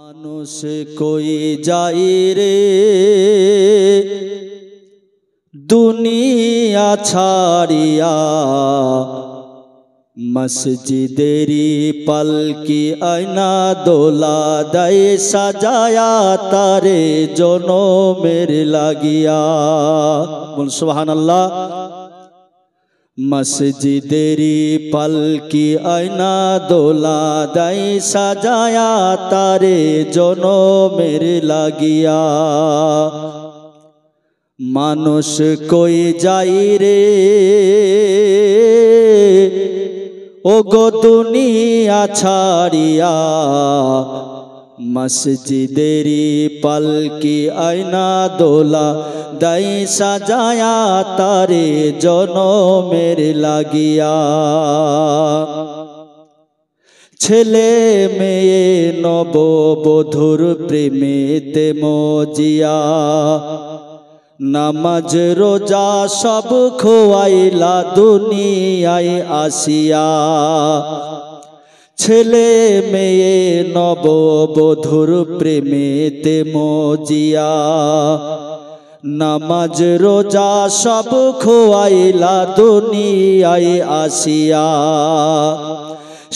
মানুষ কই যাই রে দুনিয়া ছাড়িয়া, মসজিদেরি পালকি আয়না দোলা দেয় সাজায়া তারে জনমের লাগিয়া। বল সুবহানাল্লাহ। মসজিদেরি পালকি আয়না দোলা দেয় সাজায়া তারে জনমের লাগিয়া। মানুষ কই যাই রে ও গো দুনিয়া ছাড়িয়া, মসজিদেরি পালকি আয়না দোলা দেয় সাজায়া তারে জনমের লাগিয়া। ছেলে মেয়ে নববধূর প্রেমেতে মজিয়া, নামাজ রোজা সব খোয়াইলা দুনিয়ায় আসিয়া। ছেলে মেয়ে নববধূর প্রেমেতে মজিয়া, নামাজ রোজা সব খোয়াইলা দুনিয়ায় আসিয়া।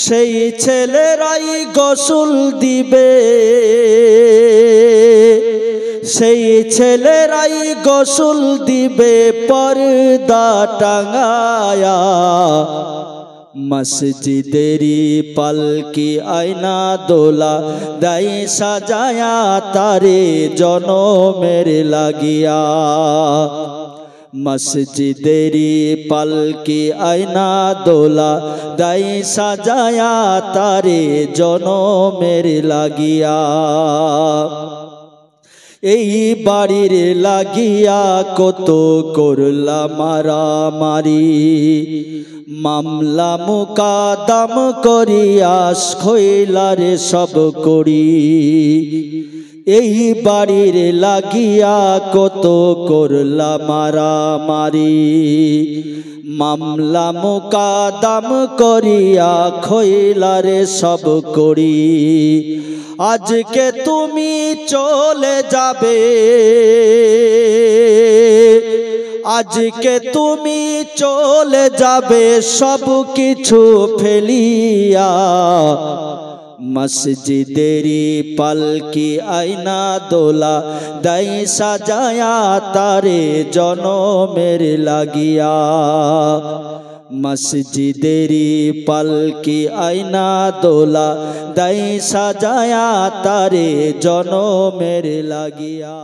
সেই ছেলেরাই গোসল দিবে, সেই ছেলেরাই গোসল দিবে পর্দা টাঙায়া। মসজিদেরি পালকি আয়না দোলা দেয় সাজায়া তারে জনমের লাগিয়া। মসজিদেরি পালকি আয়না দোলা দেয় সাজায়া তারে জনমের লাগিয়া। এই বাড়ির লাগিয়া কত করলা মারামারি, মামলা মুকাদ্দম করিয়া খইলারে সব করি। এই বাড়ির লাগিয়া কত করলা মারামারি, মামলা মুকাদ্দম করিয়া খইলারে সব করি। আজকে তুমি চলে যাবে, আজকে তুমি চলে যাবে সব কিছু ফেলিয়া। মসজিদেরি পালকি আয়না দোলা দেয় সাজায়া তারে জনমের লাগিয়া। মসজিদেরি পালকি আয়না দোলা দেয় সাজায়া তারে জনমের লাগিয়া।